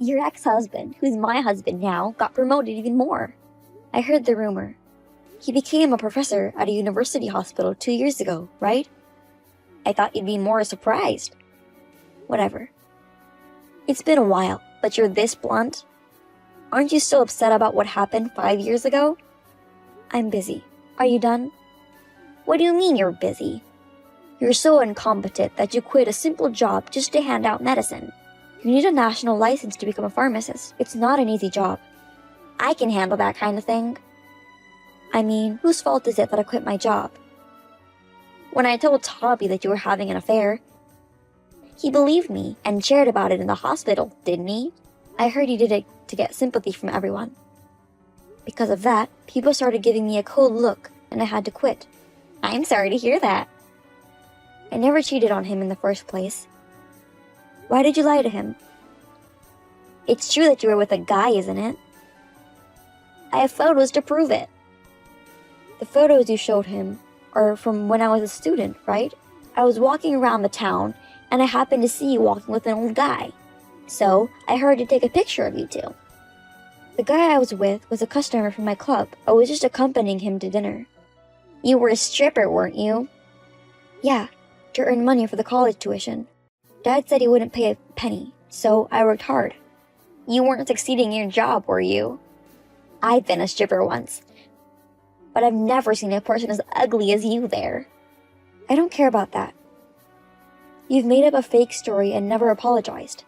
Your ex-husband, who's my husband now, got promoted even more. I heard the rumor. He became a professor at a university hospital 2 years ago, right? I thought you'd be more surprised. Whatever. It's been a while, but you're this blunt? Aren't you still upset about what happened 5 years ago? I'm busy. Are you done? What do you mean you're busy? You're so incompetent that you quit a simple job just to hand out medicine. You need a national license to become a pharmacist. It's not an easy job. I can handle that kind of thing. I mean, whose fault is it that I quit my job? When I told Toby that you were having an affair, he believed me and shared about it in the hospital, didn't he? I heard he did it to get sympathy from everyone. Because of that, people started giving me a cold look and I had to quit. I'm sorry to hear that. I never cheated on him in the first place. Why did you lie to him? It's true that you were with a guy, isn't it? I have photos to prove it. The photos you showed him are from when I was a student, right? I was walking around the town and I happened to see you walking with an old guy. So I hurried to take a picture of you two. The guy I was with was a customer from my club. I was just accompanying him to dinner. You were a stripper, weren't you? Yeah, to earn money for the college tuition. Dad said he wouldn't pay a penny, so I worked hard. You weren't succeeding in your job, were you? I've been a stripper once, but I've never seen a person as ugly as you there. I don't care about that. You've made up a fake story and never apologized.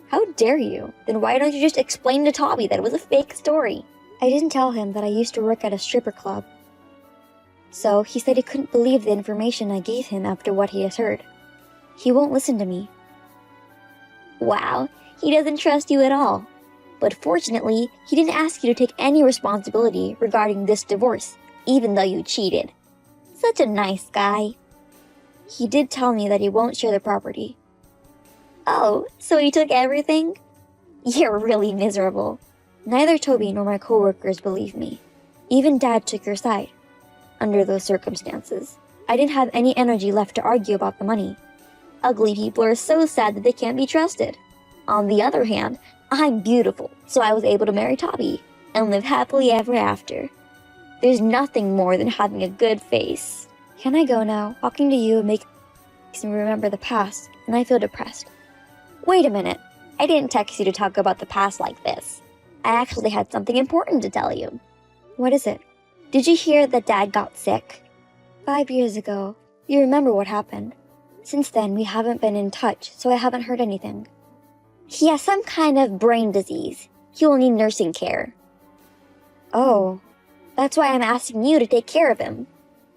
How dare you? Then why don't you just explain to Toby that it was a fake story? I didn't tell him that I used to work at a stripper club. So he said he couldn't believe the information I gave him after what he has heard. He won't listen to me. Wow, he doesn't trust you at all. But fortunately, he didn't ask you to take any responsibility regarding this divorce, even though you cheated. Such a nice guy. He did tell me that he won't share the property. Oh, so he took everything? You're really miserable. Neither Toby nor my coworkers believe me. Even Dad took your side. Under those circumstances, I didn't have any energy left to argue about the money. Ugly people are so sad that they can't be trusted. On the other hand, I'm beautiful, so I was able to marry Toby and live happily ever after. There's nothing more than having a good face. Can I go now? Talking to you makes me remember the past, and I feel depressed. Wait a minute. I didn't text you to talk about the past like this. I actually had something important to tell you. What is it? Did you hear that Dad got sick? 5 years ago. You remember what happened. Since then, we haven't been in touch, so I haven't heard anything. He has some kind of brain disease. He will need nursing care. Oh, that's why I'm asking you to take care of him.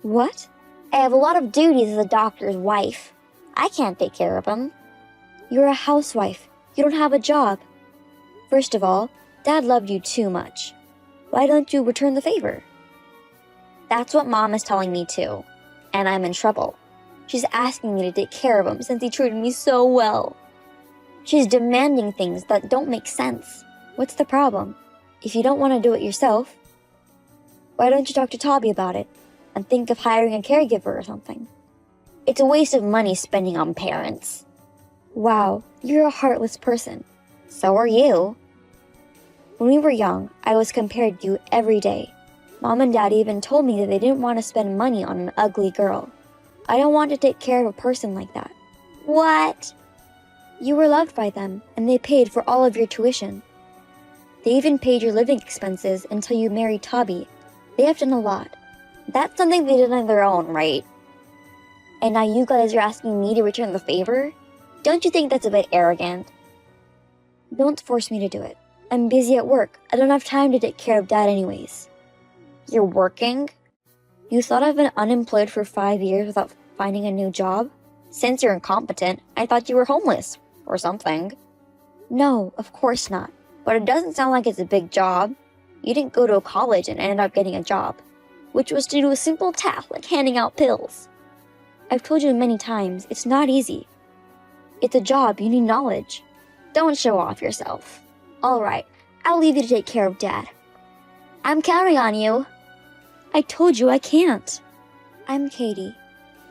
What? I have a lot of duties as a doctor's wife. I can't take care of him. You're a housewife. You don't have a job. First of all, Dad loved you too much. Why don't you return the favor? That's what Mom is telling me too, and I'm in trouble. She's asking me to take care of him since he treated me so well. She's demanding things that don't make sense. What's the problem? If you don't want to do it yourself, why don't you talk to Toby about it and think of hiring a caregiver or something? It's a waste of money spending on parents. Wow, you're a heartless person. So are you. When we were young, I was compared to you every day. Mom and Dad even told me that they didn't want to spend money on an ugly girl. I don't want to take care of a person like that. What? You were loved by them, and they paid for all of your tuition. They even paid your living expenses until you married Toby. They have done a lot. That's something they did on their own, right? And now you guys are asking me to return the favor? Don't you think that's a bit arrogant? Don't force me to do it. I'm busy at work. I don't have time to take care of Dad anyways. You're working? You thought I've been unemployed for 5 years without finding a new job? Since you're incompetent, I thought you were homeless or something. No, of course not. But it doesn't sound like it's a big job. You didn't go to a college and ended up getting a job, which was to do a simple task like handing out pills. I've told you many times, it's not easy. It's a job, you need knowledge. Don't show off yourself. Alright, I'll leave you to take care of Dad. I'm counting on you. I told you I can't. I'm Katie.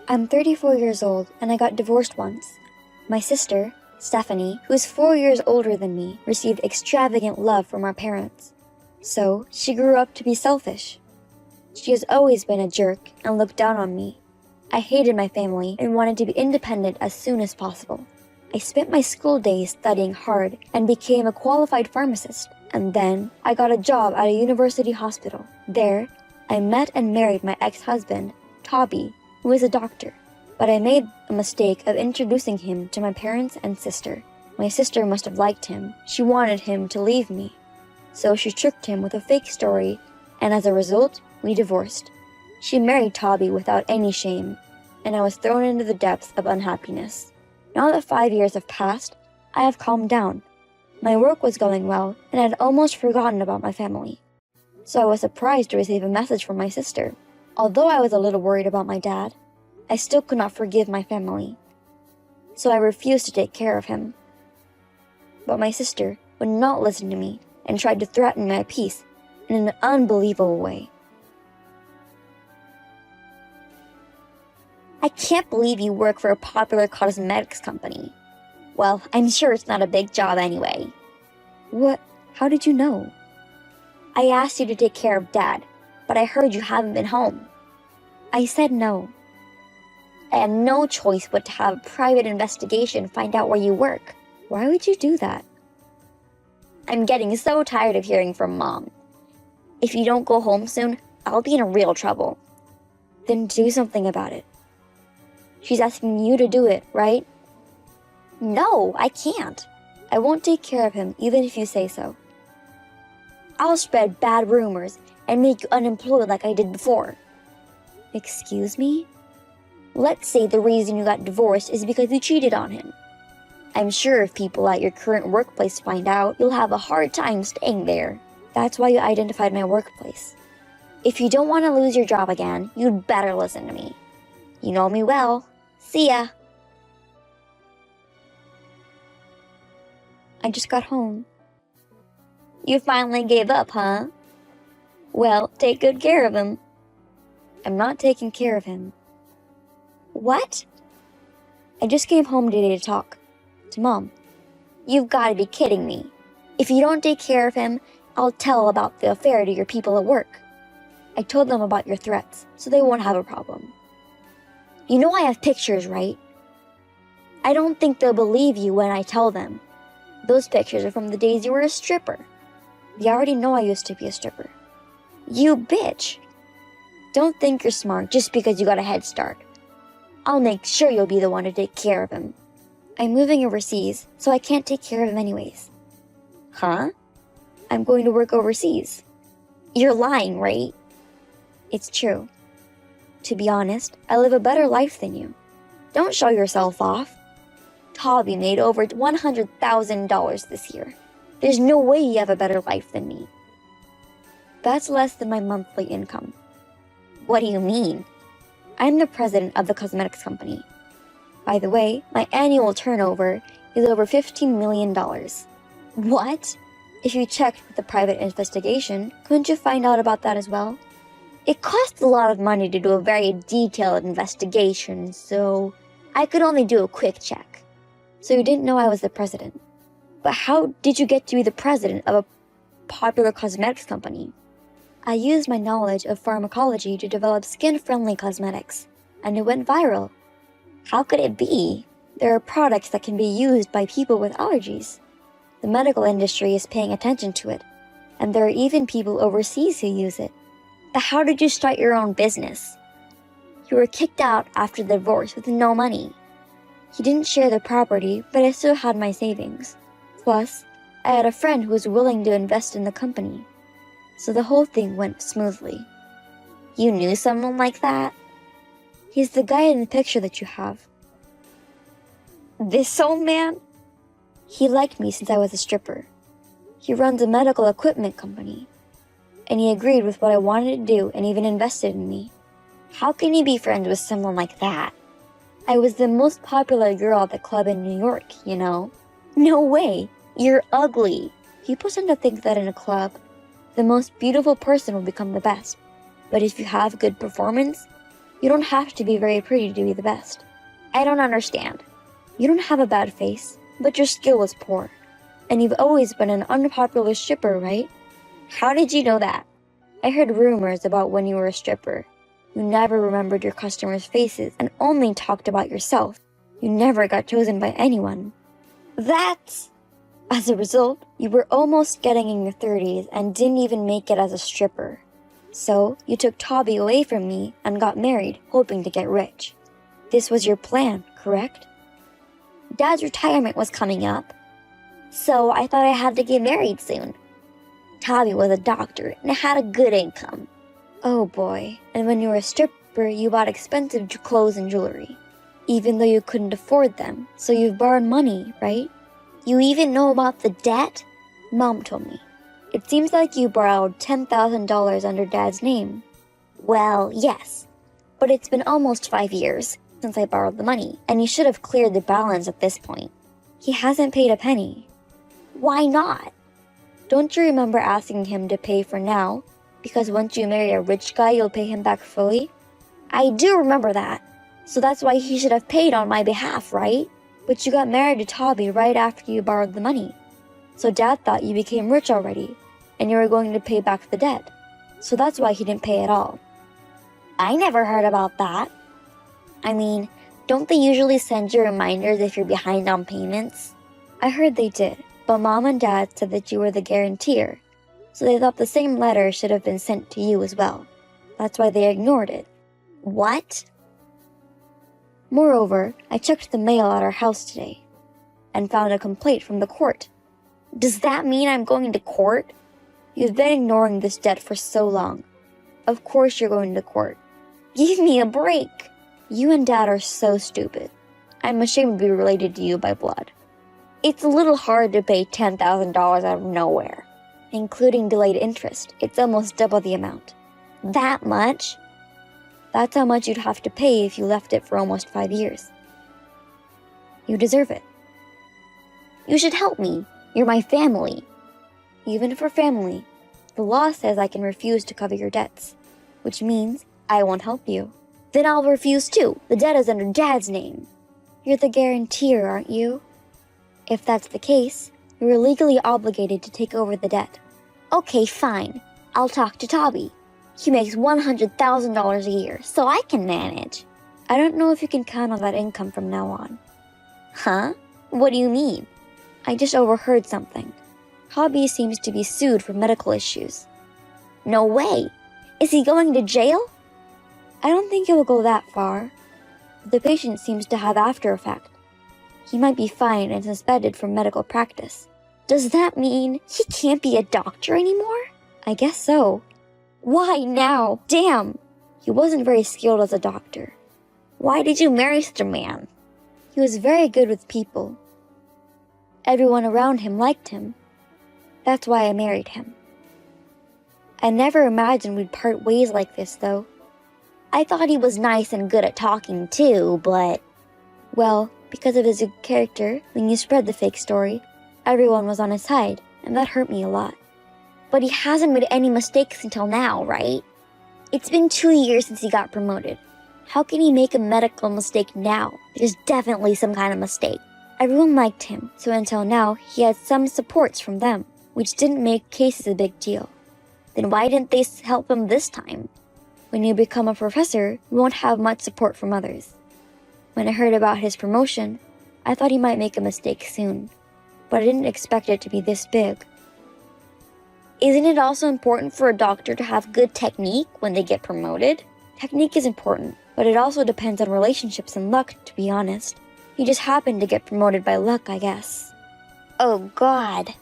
I'm 34 years old and I got divorced once. My sister, Stephanie, who is 4 years older than me, received extravagant love from our parents. So, she grew up to be selfish. She has always been a jerk and looked down on me. I hated my family and wanted to be independent as soon as possible. I spent my school days studying hard and became a qualified pharmacist. And then I got a job at a university hospital. There, I met and married my ex-husband, Toby, who is a doctor. But I made a mistake of introducing him to my parents and sister. My sister must have liked him. She wanted him to leave me. So she tricked him with a fake story, and as a result, we divorced. She married Toby without any shame, and I was thrown into the depths of unhappiness. Now that 5 years have passed, I have calmed down. My work was going well, and I had almost forgotten about my family. So I was surprised to receive a message from my sister. Although I was a little worried about my dad, I still could not forgive my family. So I refused to take care of him. But my sister would not listen to me and tried to threaten my peace in an unbelievable way. I can't believe you work for a popular cosmetics company. Well, I'm sure it's not a big job anyway. What? How did you know? I asked you to take care of Dad, but I heard you haven't been home. I said no. I had no choice but to have a private investigation find out where you work. Why would you do that? I'm getting so tired of hearing from Mom. If you don't go home soon, I'll be in real trouble. Then do something about it. She's asking you to do it, right? No, I can't. I won't take care of him even if you say so. I'll spread bad rumors and make you unemployed like I did before. Excuse me? Let's say the reason you got divorced is because you cheated on him. I'm sure if people at your current workplace find out, you'll have a hard time staying there. That's why you identified my workplace. If you don't want to lose your job again, you'd better listen to me. You know me well. See ya. I just got home. You finally gave up, huh? Well, take good care of him. I'm not taking care of him. What? I just came home today to talk to Mom. You've got to be kidding me. If you don't take care of him, I'll tell about the affair to your people at work. I told them about your threats, so they won't have a problem. You know I have pictures, right? I don't think they'll believe you when I tell them. Those pictures are from the days you were a stripper. They already know I used to be a stripper. You bitch! Don't think you're smart just because you got a head start. I'll make sure you'll be the one to take care of him. I'm moving overseas, so I can't take care of him anyways. Huh? I'm going to work overseas. You're lying, right? It's true. To be honest, I live a better life than you. Don't show yourself off. Toby made over $100,000 this year. There's no way you have a better life than me. That's less than my monthly income. What do you mean? I'm the president of the cosmetics company. By the way, my annual turnover is over $15 million. What? If you checked with the private investigation, couldn't you find out about that as well? It costs a lot of money to do a very detailed investigation, so I could only do a quick check. So you didn't know I was the president. But how did you get to be the president of a popular cosmetics company? I used my knowledge of pharmacology to develop skin-friendly cosmetics, and it went viral. How could it be? There are products that can be used by people with allergies. The medical industry is paying attention to it, and there are even people overseas who use it. But how did you start your own business? You were kicked out after the divorce with no money. He didn't share the property, but I still had my savings. Plus, I had a friend who was willing to invest in the company. So the whole thing went smoothly. You knew someone like that? He's the guy in the picture that you have. This old man? He liked me since I was a stripper. He runs a medical equipment company. And he agreed with what I wanted to do and even invested in me. How can you be friends with someone like that? I was the most popular girl at the club in New York, you know? No way! You're ugly! People tend to think that in a club, the most beautiful person will become the best. But if you have good performance, you don't have to be very pretty to be the best. I don't understand. You don't have a bad face. But your skill was poor. And you've always been an unpopular stripper, right? How did you know that? I heard rumors about when you were a stripper. You never remembered your customers' faces and only talked about yourself. You never got chosen by anyone. That's... As a result, you were almost getting in your 30s and didn't even make it as a stripper. So, you took Toby away from me and got married, hoping to get rich. This was your plan, correct? Dad's retirement was coming up, so I thought I had to get married soon. Toby was a doctor and had a good income. Oh boy, and when you were a stripper, you bought expensive clothes and jewelry, even though you couldn't afford them, so you've borrowed money, right? You even know about the debt? Mom told me. It seems like you borrowed $10,000 under Dad's name. Well, yes, but it's been almost 5 years since I borrowed the money, and you should have cleared the balance at this point. He hasn't paid a penny. Why not? Don't you remember asking him to pay for now? Because once you marry a rich guy, you'll pay him back fully? I do remember that. So that's why he should have paid on my behalf, right? But you got married to Toby right after you borrowed the money. So Dad thought you became rich already, and you were going to pay back the debt. So that's why he didn't pay at all. I never heard about that. I mean, don't they usually send you reminders if you're behind on payments? I heard they did, but Mom and Dad said that you were the guarantor, so they thought the same letter should have been sent to you as well. That's why they ignored it. What? Moreover, I checked the mail at our house today and found a complaint from the court. Does that mean I'm going to court? You've been ignoring this debt for so long. Of course you're going to court. Give me a break. You and Dad are so stupid. I'm ashamed to be related to you by blood. It's a little hard to pay $10,000 out of nowhere. Including delayed interest, it's almost double the amount. That much? That's how much you'd have to pay if you left it for almost 5 years. You deserve it. You should help me. You're my family. Even for family, the law says I can refuse to cover your debts, which means I won't help you. Then I'll refuse too. The debt is under Dad's name. You're the guarantor, aren't you? If that's the case, you're legally obligated to take over the debt. Okay, fine. I'll talk to Toby. He makes $100,000 a year, so I can manage. I don't know if you can count on that income from now on. Huh? What do you mean? I just overheard something. Toby seems to be sued for medical issues. No way! Is he going to jail? I don't think it will go that far. The patient seems to have after effect. He might be fined and suspended from medical practice. Does that mean he can't be a doctor anymore? I guess so. Why now? Damn! He wasn't very skilled as a doctor. Why did you marry such a man? He was very good with people. Everyone around him liked him. That's why I married him. I never imagined we'd part ways like this, though. I thought he was nice and good at talking too, but... Well, because of his good character, when you spread the fake story, everyone was on his side, and that hurt me a lot. But he hasn't made any mistakes until now, right? It's been 2 years since he got promoted. How can he make a medical mistake now? There's definitely some kind of mistake. Everyone liked him, so until now, he had some supports from them, which didn't make cases a big deal. Then why didn't they help him this time? When you become a professor, you won't have much support from others. When I heard about his promotion, I thought he might make a mistake soon, but I didn't expect it to be this big. Isn't it also important for a doctor to have good technique when they get promoted? Technique is important, but it also depends on relationships and luck, to be honest. He just happened to get promoted by luck, I guess. Oh God.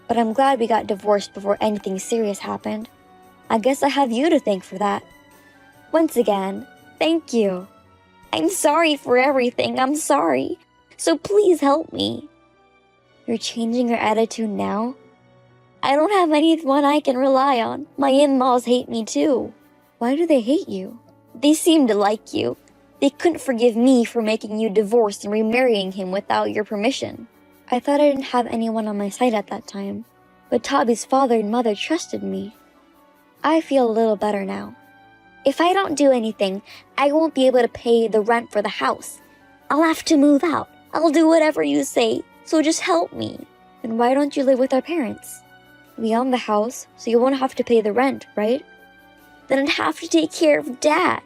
But I'm glad we got divorced before anything serious happened. I guess I have you to thank for that. Once again, thank you. I'm sorry for everything, I'm sorry. So please help me. You're changing your attitude now? I don't have anyone I can rely on. My in-laws hate me too. Why do they hate you? They seem to like you. They couldn't forgive me for making you divorce and remarrying him without your permission. I thought I didn't have anyone on my side at that time, but Toby's father and mother trusted me. I feel a little better now. If I don't do anything, I won't be able to pay the rent for the house. I'll have to move out. I'll do whatever you say. So just help me. And why don't you live with our parents? We own the house, so you won't have to pay the rent, right? Then I'd have to take care of Dad.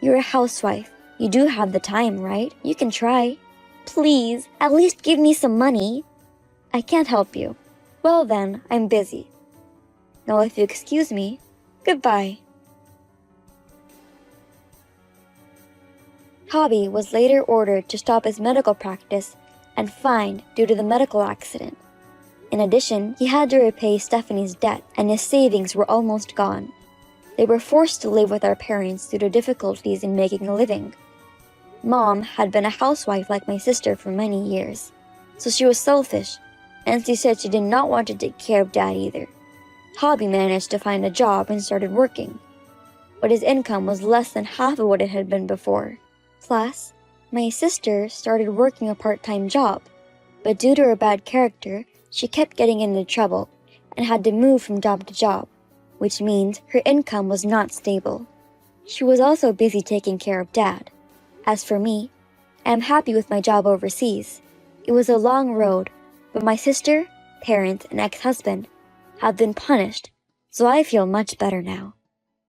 You're a housewife. You do have the time, right? You can try. Please, at least give me some money. I can't help you. Well then, I'm busy. Now if you excuse me, goodbye. Hobby was later ordered to stop his medical practice and fined due to the medical accident. In addition, he had to repay Stephanie's debt and his savings were almost gone. They were forced to live with our parents due to difficulties in making a living. Mom had been a housewife like my sister for many years, so she was selfish, and she said she did not want to take care of Dad either. Hobby managed to find a job and started working, but his income was less than half of what it had been before. Plus, my sister started working a part-time job, but due to her bad character, she kept getting into trouble and had to move from job to job, which means her income was not stable. She was also busy taking care of Dad. As for me, I am happy with my job overseas. It was a long road, but my sister, parents, and ex-husband have been punished, so I feel much better now.